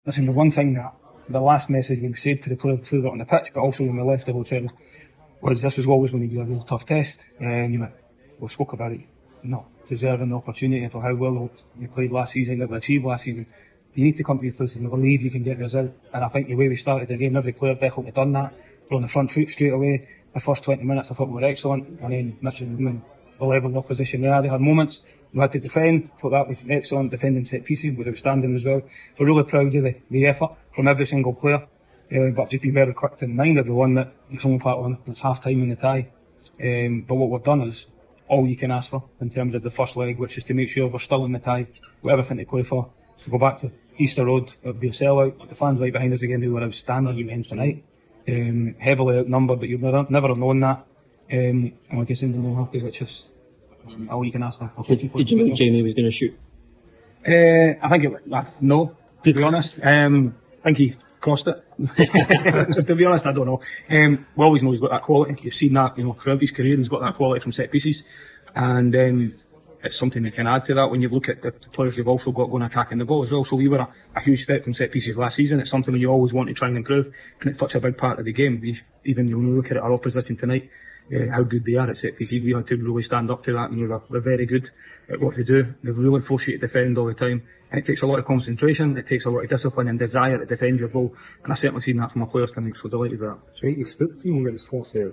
Listen, the one thing that the last message we said to the players before we got on the pitch, but also when we left the hotel, was this was always going to be a real tough test. We spoke about it, not deserving the opportunity for how well you played last season, that we achieved last season. You need to come to your place and believe you can get the result. And I think the way we started the game, every player definitely done that. We're on the front foot straight away. The first 20 minutes I thought we were excellent, and then Midtjylland were level the opposition there. They had moments we had to defend. I thought that was excellent, defending set pieces was outstanding as well. So really proud of the effort from every single player. But I've just been very quick to remind everyone that it's only part one, it's half time in the tie. But what we've done is all you can ask for in terms of the first leg, which is to make sure we're still in the tie, with everything to play for. So go back to Easter Road, it'll be a sellout. The fans right behind us again, who were outstanding tonight. Heavily outnumbered, but you've never have known that. And like I said, they're happy, which is all you can ask for. Did you think Jamie was going to shoot? I think no, to be honest. I think he crossed it. To be honest, I don't know. We always know he's got that quality. You've seen that, throughout his career, he's got that quality from set pieces. And it's something you can add to that when you look at the players you've also got going attacking the ball as well. So we were a huge step from set pieces last season. It's something you always want to try and improve, and it's such a big part of the game. Even when you look at our opposition tonight, how good they are at set pieces, we had to really stand up to that, and we're very good at what they do. They really force you to defend all the time, and it takes a lot of concentration, it takes a lot of discipline and desire to defend your ball, and I've certainly seen that from our players tonight, so delighted with that. So you spoke to him when the slot there?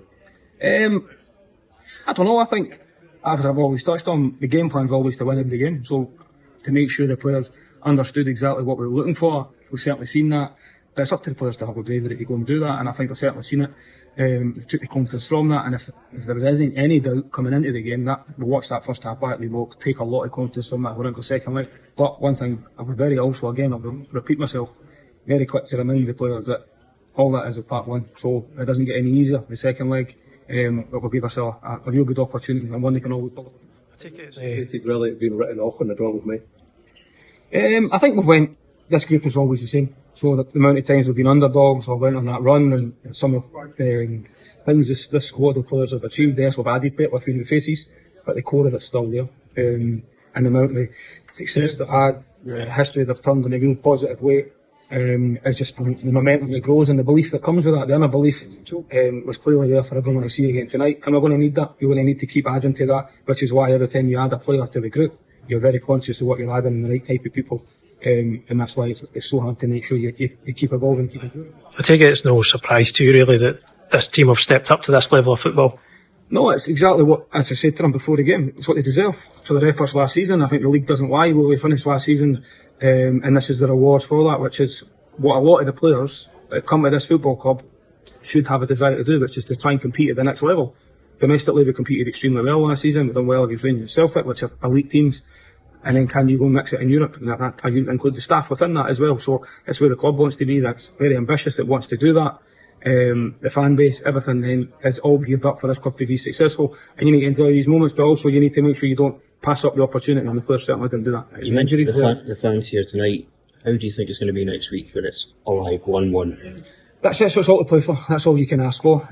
I don't know, I think, as I've always touched on, the game plan is always to win every game, so to make sure the players understood exactly what we were looking for, we've certainly seen that. But it's up to the players to have the bravery to go and do that, and I think we've certainly seen it. They took the confidence from that, and if there isn't any doubt coming into the game, that we'll watch that first half back, we will take a lot of confidence from that. We're into the second leg. But one thing, I'll repeat myself, very quick to remind the players that all that is a part one, so it doesn't get any easier the second leg. But will give us a real good opportunity, and one they can always build. I take it it's really been written off when the draw was made. I think this group is always the same. So the amount of times we've been underdogs or went on that run, and some of things this squad of players have achieved, yes, we've added bit with new faces, but the core of it's still there. And the amount of success they've had, the history they've turned in a real positive way, it's just the momentum that grows and the belief that comes with that. The inner belief was clearly there for everyone to see again tonight, and we're going to need that. You're going to need to keep adding to that, which is why every time you add a player to the group, you're very conscious of what you're adding and the right type of people. And that's why it's so hard to make sure you keep evolving, keep improving. I take it it's no surprise to you really that this team have stepped up to this level of football. No, it's exactly what, as I said to them before the game, it's what they deserve for their efforts last season. I think the league doesn't lie where we finished last season, and this is the rewards for that, which is what a lot of the players that come to this football club should have a desire to do, which is to try and compete at the next level. Domestically, we competed extremely well last season. We've done well against Rangers and Celtic, which are elite teams. And then can you go mix it in Europe? And that I include the staff within that as well. So it's where the club wants to be. That's very ambitious. It wants to do that. The fan base, everything then is all geared up for this club to be successful. And you need to enjoy these moments, but also you need to make sure you don't pass up the opportunity. And the players certainly didn't do that. You mentioned the fans here tonight. How do you think it's going to be next week when it's all like 1-1? That's it. So it's all to play for. That's all you can ask for.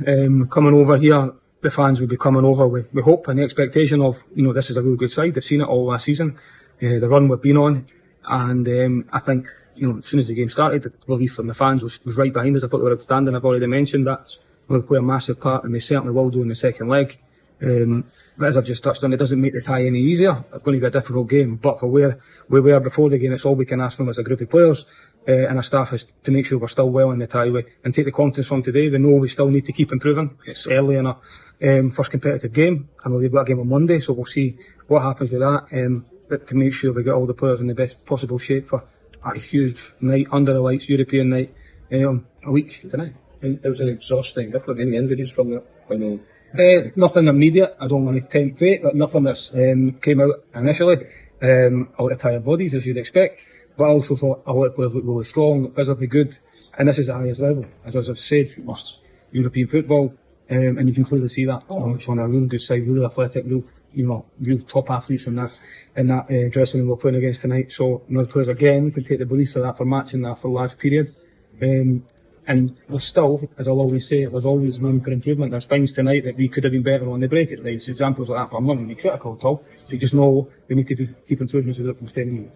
Coming over here, the fans will be coming over with hope and the expectation of, this is a really good side. They've seen it all last season. The run we've been on, and I think as soon as the game started, the relief from the fans was right behind us. I thought they were outstanding. I've already mentioned that they'll play a massive part, and they certainly will do in the second leg. But as I've just touched on, it doesn't make the tie any easier. It's going to be a difficult game, but for where we were before the game, it's all we can ask from as a group of players and our staff is to make sure we're still well in the tie and take the confidence from today. We know we still need to keep improving. It's early in our first competitive game, and we've got a game on Monday, so we'll see what happens with that. But to make sure we get all the players in the best possible shape for a huge night under the lights, European night, a week tonight. And there was an exhausting, different any injuries from that? Nothing immediate. I don't want to tempt fate, but nothing that's came out initially. A lot of tired bodies, as you'd expect. But I also thought a lot of players looked really strong, physically good, and this is the highest level. As I've said, European football, and you can clearly see that. It's on a really good side, really athletic, real top athletes in that dressing room we're playing against tonight. So the players again can take the belief of that for matching that for a large period. And there's still, as I'll always say, there's always room for improvement. There's things tonight that we could have been better on the break at times. Examples like that, but I'm not going to be critical at all. So you just know we need to keep improving so that we can stay in.